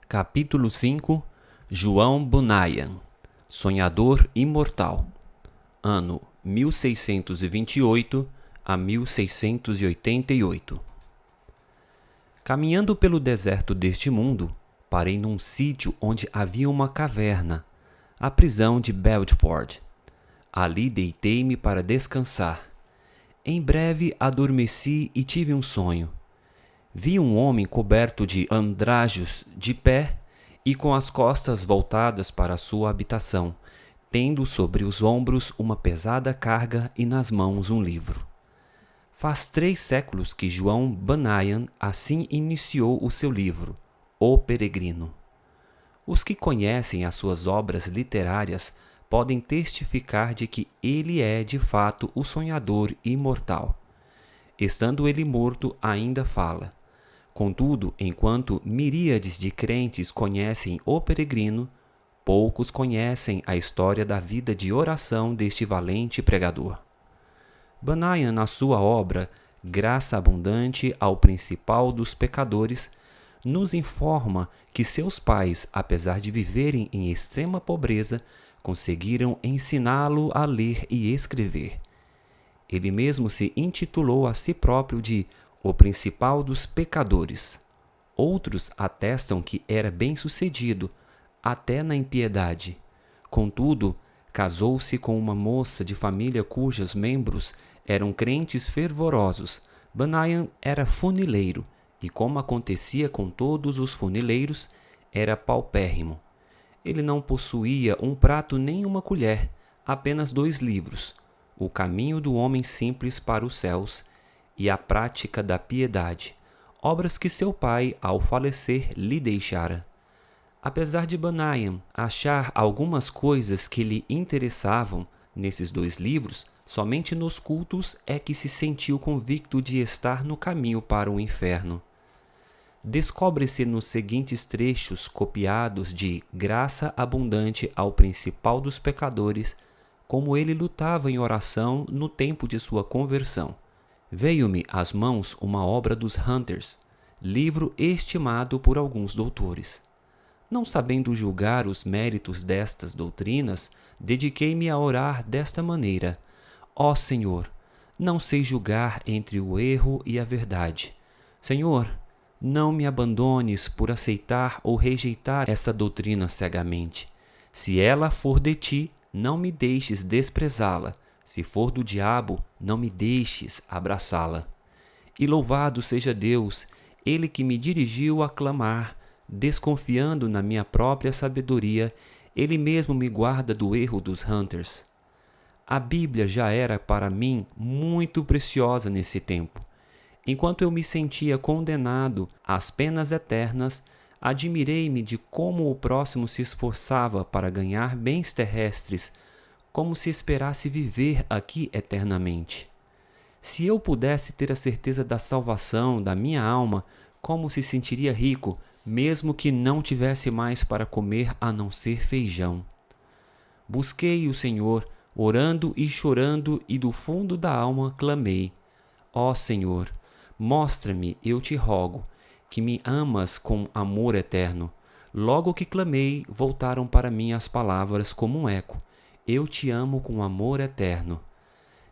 Capítulo 5. João Bunyan, Sonhador Imortal. Ano 1628 a 1688. Caminhando pelo deserto deste mundo, parei num sítio onde havia uma caverna, a prisão de Belford. Ali deitei-me para descansar. Em breve adormeci e tive um sonho. Vi um homem coberto de andrajos de pé e com as costas voltadas para a sua habitação, tendo sobre os ombros uma pesada carga e nas mãos um livro. Faz 3 séculos que João Bunyan assim iniciou o seu livro, O Peregrino. Os que conhecem as suas obras literárias podem testificar de que ele é de fato o sonhador imortal. Estando ele morto, ainda fala. Contudo, enquanto miríades de crentes conhecem o peregrino, poucos conhecem a história da vida de oração deste valente pregador. Bunyan, na sua obra Graça Abundante ao Principal dos Pecadores, nos informa que seus pais, apesar de viverem em extrema pobreza, conseguiram ensiná-lo a ler e escrever. Ele mesmo se intitulou a si próprio de o principal dos pecadores. Outros atestam que era bem-sucedido, até na impiedade. Contudo, casou-se com uma moça de família cujos membros eram crentes fervorosos. Bunyan era funileiro, e como acontecia com todos os funileiros, era paupérrimo. Ele não possuía um prato nem uma colher, apenas 2 livros, O Caminho do Homem Simples para os Céus e A Prática da Piedade, obras que seu pai, ao falecer, lhe deixara. Apesar de Bunyan achar algumas coisas que lhe interessavam nesses 2 livros, somente nos cultos é que se sentiu convicto de estar no caminho para o inferno. Descobre-se nos seguintes trechos copiados de Graça Abundante ao Principal dos Pecadores, como ele lutava em oração no tempo de sua conversão. Veio-me às mãos uma obra dos Hunters, livro estimado por alguns doutores. Não sabendo julgar os méritos destas doutrinas, dediquei-me a orar desta maneira: Ó Senhor, não sei julgar entre o erro e a verdade. Senhor, não me abandones por aceitar ou rejeitar essa doutrina cegamente. Se ela for de ti, não me deixes desprezá-la. Se for do diabo, não me deixes abraçá-la. E louvado seja Deus, ele que me dirigiu a clamar, desconfiando na minha própria sabedoria, ele mesmo me guarda do erro dos Hunters. A Bíblia já era para mim muito preciosa nesse tempo. Enquanto eu me sentia condenado às penas eternas, admirei-me de como o próximo se esforçava para ganhar bens terrestres, como se esperasse viver aqui eternamente. Se eu pudesse ter a certeza da salvação da minha alma, como se sentiria rico, mesmo que não tivesse mais para comer a não ser feijão. Busquei o Senhor, orando e chorando, e do fundo da alma clamei: Ó Senhor, mostra-me, eu te rogo, que me amas com amor eterno. Logo que clamei, voltaram para mim as palavras como um eco: Eu te amo com amor eterno.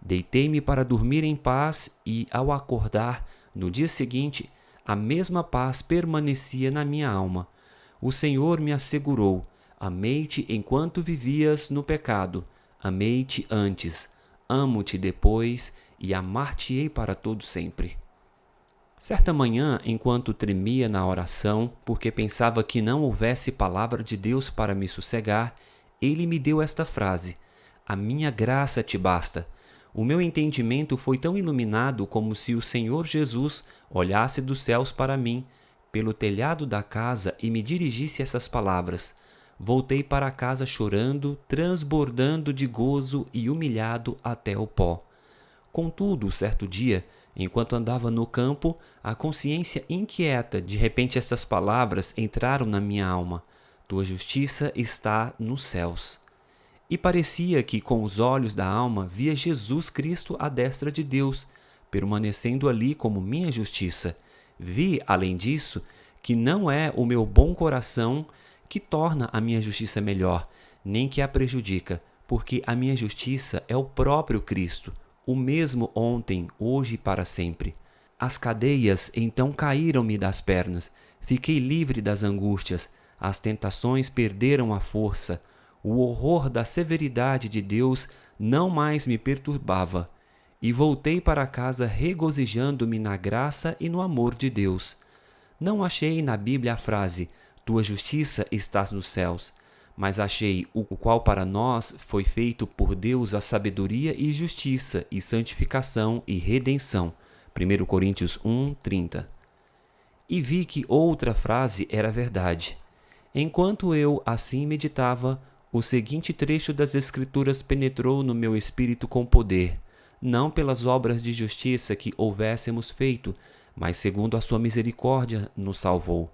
Deitei-me para dormir em paz e, ao acordar, no dia seguinte, a mesma paz permanecia na minha alma. O Senhor me assegurou: Amei-te enquanto vivias no pecado. Amei-te antes, amo-te depois e amar-te-ei para todo sempre. Certa manhã, enquanto tremia na oração, porque pensava que não houvesse palavra de Deus para me sossegar, ele me deu esta frase: A minha graça te basta. O meu entendimento foi tão iluminado como se o Senhor Jesus olhasse dos céus para mim, pelo telhado da casa, e me dirigisse essas palavras. Voltei para casa chorando, transbordando de gozo e humilhado até o pó. Contudo, certo dia, enquanto andava no campo, a consciência inquieta, de repente estas palavras entraram na minha alma: Tua justiça está nos céus. E parecia que com os olhos da alma via Jesus Cristo à destra de Deus, permanecendo ali como minha justiça. Vi, além disso, que não é o meu bom coração que torna a minha justiça melhor, nem que a prejudica, porque a minha justiça é o próprio Cristo, o mesmo ontem, hoje e para sempre. As cadeias então caíram-me das pernas, fiquei livre das angústias, as tentações perderam a força, o horror da severidade de Deus não mais me perturbava, e voltei para casa regozijando-me na graça e no amor de Deus. Não achei na Bíblia a frase, tua justiça está nos céus, mas achei o qual para nós foi feito por Deus a sabedoria e justiça e santificação e redenção. 1 Coríntios 1:30. E vi que outra frase era verdade. Enquanto eu assim meditava, o seguinte trecho das Escrituras penetrou no meu espírito com poder, não pelas obras de justiça que houvéssemos feito, mas segundo a sua misericórdia nos salvou.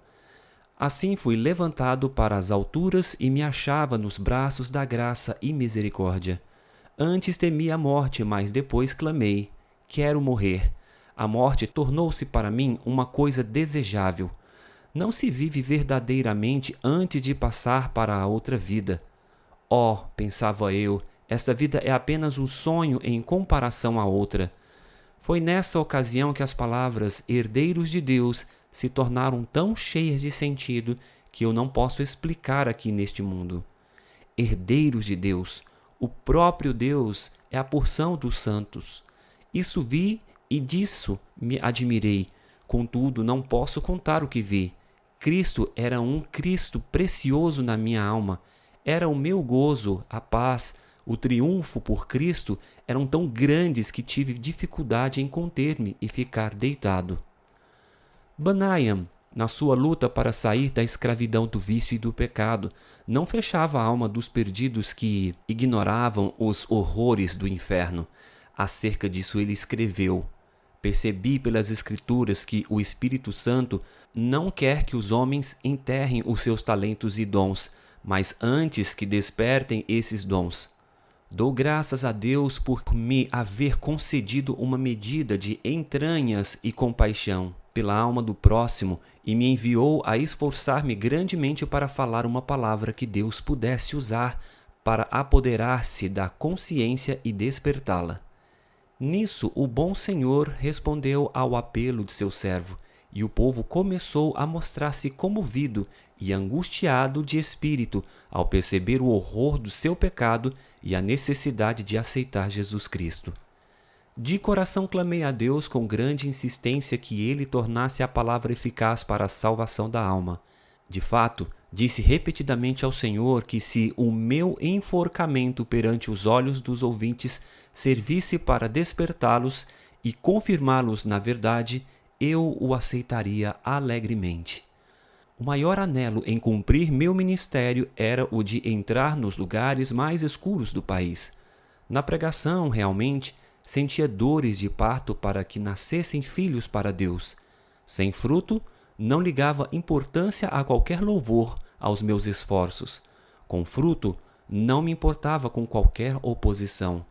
Assim fui levantado para as alturas e me achava nos braços da graça e misericórdia. Antes temi a morte, mas depois clamei: quero morrer. A morte tornou-se para mim uma coisa desejável. Não se vive verdadeiramente antes de passar para a outra vida. Oh, pensava eu, esta vida é apenas um sonho em comparação à outra. Foi nessa ocasião que as palavras herdeiros de Deus se tornaram tão cheias de sentido que eu não posso explicar aqui neste mundo. Herdeiros de Deus, o próprio Deus é a porção dos santos. Isso vi e disso me admirei. Contudo, não posso contar o que vi. Cristo era um Cristo precioso na minha alma. Era o meu gozo, a paz, o triunfo por Cristo eram tão grandes que tive dificuldade em conter-me e ficar deitado. Bunyan, na sua luta para sair da escravidão do vício e do pecado, não fechava a alma dos perdidos que ignoravam os horrores do inferno. Acerca disso ele escreveu: percebi pelas Escrituras que o Espírito Santo não quer que os homens enterrem os seus talentos e dons, mas antes que despertem esses dons. Dou graças a Deus por me haver concedido uma medida de entranhas e compaixão pela alma do próximo e me enviou a esforçar-me grandemente para falar uma palavra que Deus pudesse usar para apoderar-se da consciência e despertá-la. Nisso o bom Senhor respondeu ao apelo de seu servo, e o povo começou a mostrar-se comovido e angustiado de espírito ao perceber o horror do seu pecado e a necessidade de aceitar Jesus Cristo. De coração clamei a Deus com grande insistência que ele tornasse a palavra eficaz para a salvação da alma. De fato, disse repetidamente ao Senhor que se o meu enforcamento perante os olhos dos ouvintes servisse para despertá-los e confirmá-los na verdade, eu o aceitaria alegremente. O maior anelo em cumprir meu ministério era o de entrar nos lugares mais escuros do país. Na pregação, realmente, sentia dores de parto para que nascessem filhos para Deus. Sem fruto, não ligava importância a qualquer louvor aos meus esforços. Com fruto, não me importava com qualquer oposição.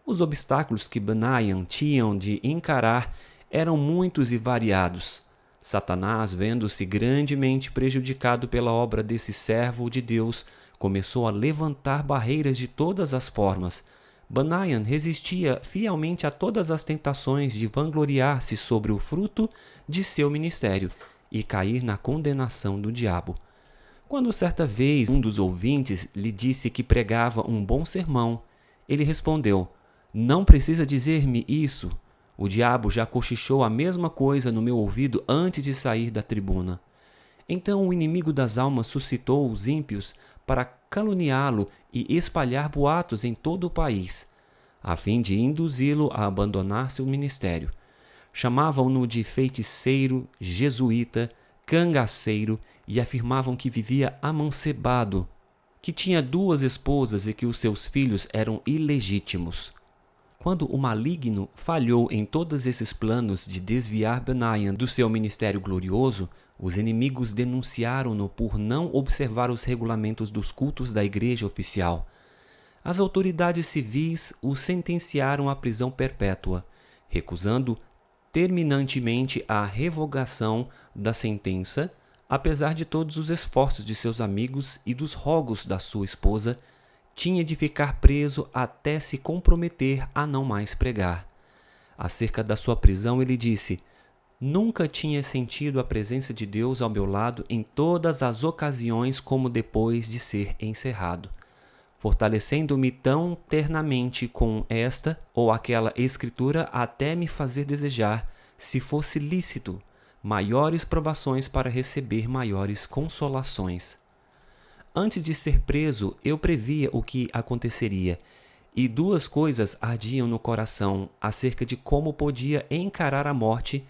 Os obstáculos que Bunyan tinham de encarar eram muitos e variados. Satanás, vendo-se grandemente prejudicado pela obra desse servo de Deus, começou a levantar barreiras de todas as formas. Bunyan resistia fielmente a todas as tentações de vangloriar-se sobre o fruto de seu ministério e cair na condenação do diabo. Quando certa vez um dos ouvintes lhe disse que pregava um bom sermão, ele respondeu: "Não precisa dizer-me isso. O diabo já cochichou a mesma coisa no meu ouvido antes de sair da tribuna." Então o inimigo das almas suscitou os ímpios para caluniá-lo e espalhar boatos em todo o país, a fim de induzi-lo a abandonar seu ministério. Chamavam-no de feiticeiro, jesuíta, cangaceiro e afirmavam que vivia amancebado, que tinha 2 esposas e que os seus filhos eram ilegítimos. Quando o maligno falhou em todos esses planos de desviar Bunyan do seu ministério glorioso, os inimigos denunciaram-no por não observar os regulamentos dos cultos da igreja oficial. As autoridades civis o sentenciaram à prisão perpétua, recusando terminantemente a revogação da sentença Apesar de todos os esforços de seus amigos e dos rogos da sua esposa, tinha de ficar preso até se comprometer a não mais pregar. Acerca da sua prisão, ele disse: Nunca tinha sentido a presença de Deus ao meu lado em todas as ocasiões como depois de ser encerrado, fortalecendo-me tão ternamente com esta ou aquela escritura até me fazer desejar, se fosse lícito, maiores provações para receber maiores consolações. Antes de ser preso, eu previa o que aconteceria, e duas coisas ardiam no coração acerca de como podia encarar a morte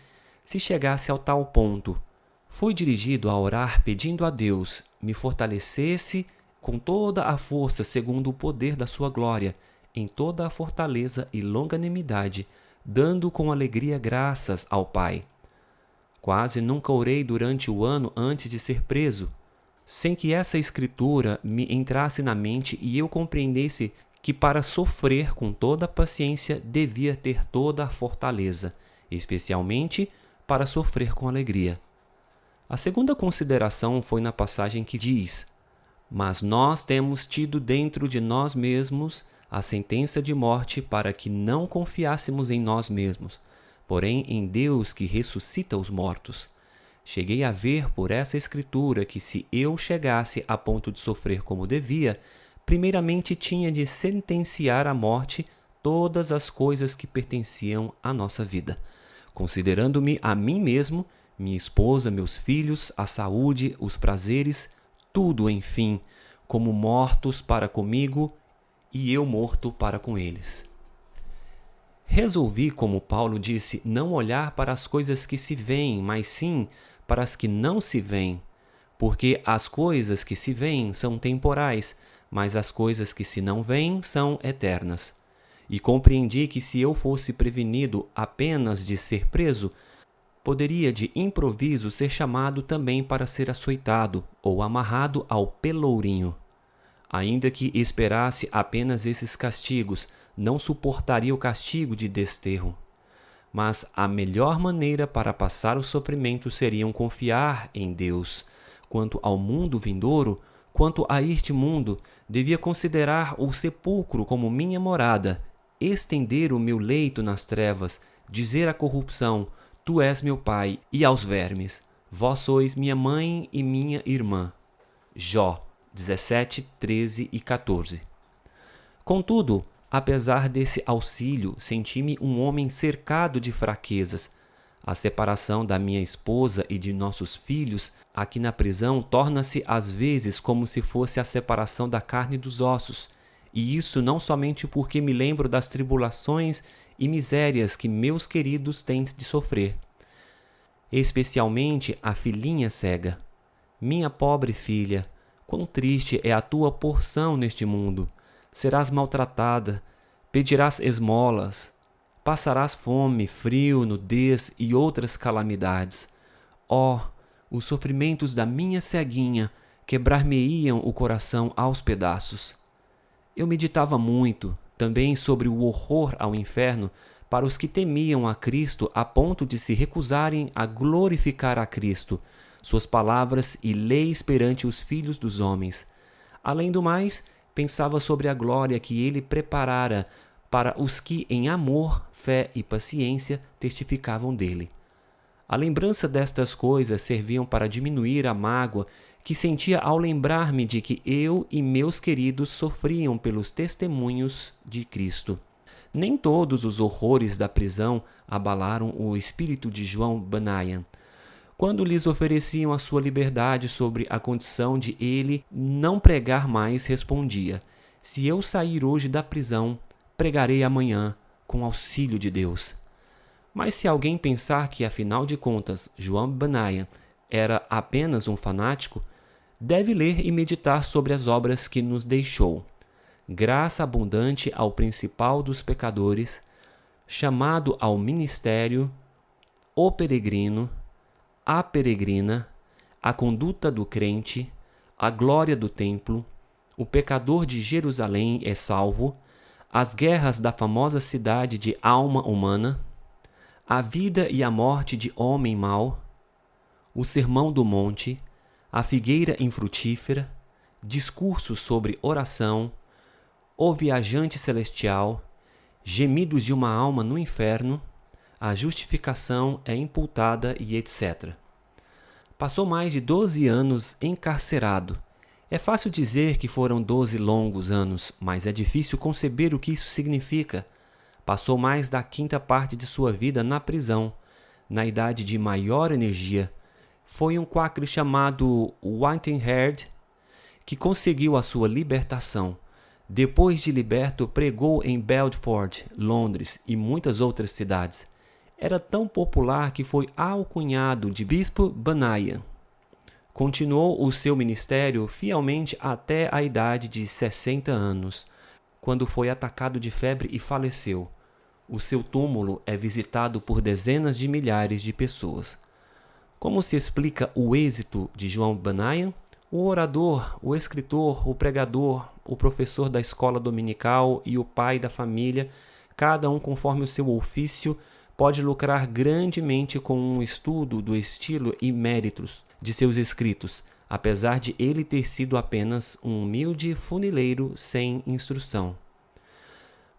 se chegasse ao tal ponto. Fui dirigido a orar pedindo a Deus me fortalecesse com toda a força segundo o poder da sua glória, em toda a fortaleza e longanimidade, dando com alegria graças ao Pai. Quase nunca orei durante o ano antes de ser preso, sem que essa escritura me entrasse na mente e eu compreendesse que para sofrer com toda a paciência devia ter toda a fortaleza, especialmente para sofrer com alegria. A segunda consideração foi na passagem que diz: Mas nós temos tido dentro de nós mesmos a sentença de morte para que não confiássemos em nós mesmos, porém em Deus que ressuscita os mortos. Cheguei a ver por essa escritura que se eu chegasse a ponto de sofrer como devia, primeiramente tinha de sentenciar à morte todas as coisas que pertenciam à nossa vida, considerando-me a mim mesmo, minha esposa, meus filhos, a saúde, os prazeres, tudo, enfim, como mortos para comigo e eu morto para com eles. Resolvi, como Paulo disse, não olhar para as coisas que se veem, mas sim para as que não se veem, porque as coisas que se veem são temporais, mas as coisas que se não veem são eternas. E compreendi que se eu fosse prevenido apenas de ser preso, poderia de improviso ser chamado também para ser açoitado ou amarrado ao pelourinho. Ainda que esperasse apenas esses castigos, não suportaria o castigo de desterro. Mas a melhor maneira para passar o sofrimento seria confiar em Deus. Quanto ao mundo vindouro, quanto a este mundo, devia considerar o sepulcro como minha morada, estender o meu leito nas trevas, dizer à corrupção: Tu és meu pai, e aos vermes: Vós sois minha mãe e minha irmã. Jó 17, 13 e 14. Contudo, apesar desse auxílio, senti-me um homem cercado de fraquezas. A separação da minha esposa e de nossos filhos aqui na prisão torna-se às vezes como se fosse a separação da carne e dos ossos, e isso não somente porque me lembro das tribulações e misérias que meus queridos têm de sofrer, especialmente a filhinha cega. Minha pobre filha, quão triste é a tua porção neste mundo! Serás maltratada, pedirás esmolas, passarás fome, frio, nudez e outras calamidades. Oh, os sofrimentos da minha ceguinha quebrar-me-iam o coração aos pedaços. Eu meditava muito, também sobre o horror ao inferno para os que temiam a Cristo a ponto de se recusarem a glorificar a Cristo, suas palavras e leis perante os filhos dos homens. Além do mais, pensava sobre a glória que ele preparara para os que em amor, fé e paciência testificavam dele. A lembrança destas coisas serviam para diminuir a mágoa que sentia ao lembrar-me de que eu e meus queridos sofriam pelos testemunhos de Cristo. Nem todos os horrores da prisão abalaram o espírito de João Bunyan. Quando lhes ofereciam a sua liberdade sobre a condição de ele não pregar mais, respondia: Se eu sair hoje da prisão, pregarei amanhã, com auxílio de Deus. Mas se alguém pensar que, afinal de contas, João Bunyan era apenas um fanático, deve ler e meditar sobre as obras que nos deixou. Graça abundante ao principal dos pecadores, chamado ao ministério, o peregrino, a peregrina, a conduta do crente, a glória do templo, o pecador de Jerusalém é salvo, as guerras da famosa cidade de alma humana, a vida e a morte de homem mau, o sermão do monte, A Figueira Infrutífera, Discursos sobre Oração, O Viajante Celestial, Gemidos de uma Alma no Inferno, A Justificação é Imputada e etc. Passou mais de 12 anos encarcerado. É fácil dizer que foram 12 longos anos, mas é difícil conceber o que isso significa. Passou mais da quinta parte de sua vida na prisão, na idade de maior energia. Foi um quacre chamado Whitehead que conseguiu a sua libertação. Depois de liberto, pregou em Bedford, Londres e muitas outras cidades. Era tão popular que foi alcunhado de Bispo Bunyan. Continuou o seu ministério fielmente até a idade de 60 anos, quando foi atacado de febre e faleceu. O seu túmulo é visitado por dezenas de milhares de pessoas. Como se explica o êxito de João Bunyan? O orador, o escritor, o pregador, o professor da escola dominical e o pai da família, cada um conforme o seu ofício, pode lucrar grandemente com um estudo do estilo e méritos de seus escritos, apesar de ele ter sido apenas um humilde funileiro sem instrução.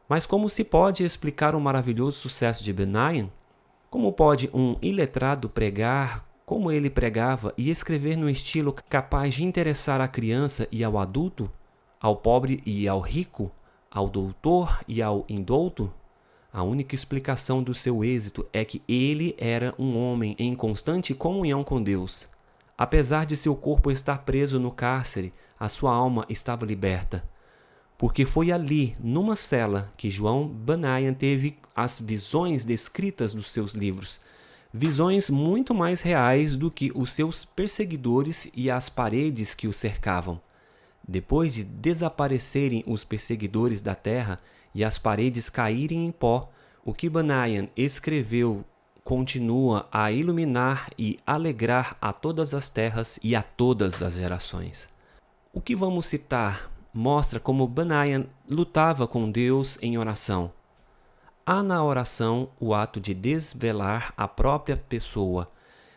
Mas como se pode explicar o maravilhoso sucesso de Bunyan? Como pode um iletrado pregar como ele pregava e escrever no estilo capaz de interessar à criança e ao adulto, ao pobre e ao rico, ao doutor e ao indouto? A única explicação do seu êxito é que ele era um homem em constante comunhão com Deus. Apesar de seu corpo estar preso no cárcere, a sua alma estava liberta. Porque foi ali, numa cela, que João Bunyan teve as visões descritas nos seus livros. Visões muito mais reais do que os seus perseguidores e as paredes que o cercavam. Depois de desaparecerem os perseguidores da terra e as paredes caírem em pó, o que Bunyan escreveu continua a iluminar e alegrar a todas as terras e a todas as gerações. O que vamos citar mostra como Bunyan lutava com Deus em oração. Há na oração o ato de desvelar a própria pessoa,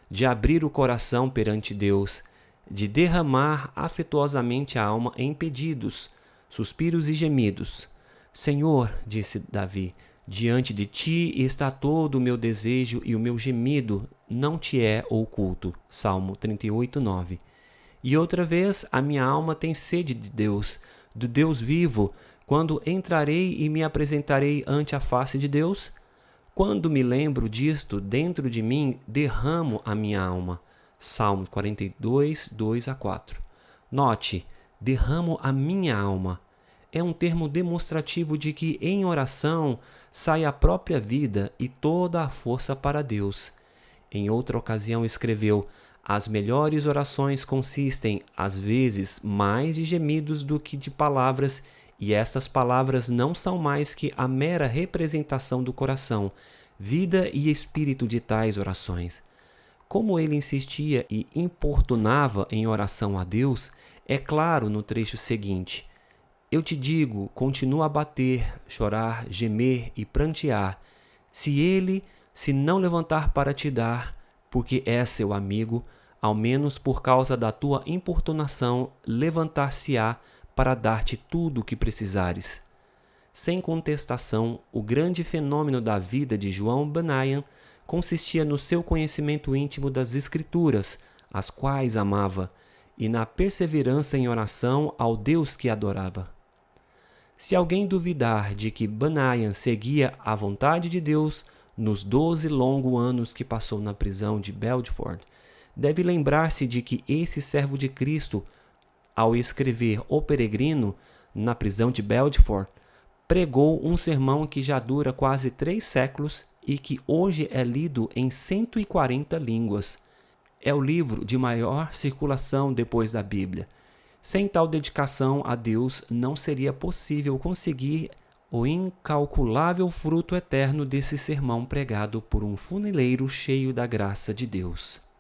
de abrir o coração perante Deus, de derramar afetuosamente a alma em pedidos, suspiros e gemidos. Senhor, disse Davi, diante de ti está todo o meu desejo e o meu gemido não te é oculto. Salmo 38:9. E outra vez, a minha alma tem sede de Deus, do Deus vivo. Quando entrarei e me apresentarei ante a face de Deus? Quando me lembro disto, dentro de mim derramo a minha alma. Salmo 42, 2-4. Note, derramo a minha alma. É um termo demonstrativo de que em oração sai a própria vida e toda a força para Deus. Em outra ocasião escreveu: as melhores orações consistem, às vezes, mais de gemidos do que de palavras, e essas palavras não são mais que a mera representação do coração, vida e espírito de tais orações. Como ele insistia e importunava em oração a Deus, é claro no trecho seguinte: eu te digo, continua a bater, chorar, gemer e prantear. Se ele se não levantar para te dar, porque é seu amigo, ao menos por causa da tua importunação, levantar-se-á para dar-te tudo o que precisares. Sem contestação, o grande fenômeno da vida de João Bunyan consistia no seu conhecimento íntimo das Escrituras, as quais amava, e na perseverança em oração ao Deus que adorava. Se alguém duvidar de que Bunyan seguia a vontade de Deus nos 12 longos anos que passou na prisão de Bedford, deve lembrar-se de que esse servo de Cristo, ao escrever O Peregrino, na prisão de Bedford, pregou um sermão que já dura quase 3 séculos e que hoje é lido em 140 línguas. É o livro de maior circulação depois da Bíblia. Sem tal dedicação a Deus, não seria possível conseguir o incalculável fruto eterno desse sermão pregado por um funileiro cheio da graça de Deus.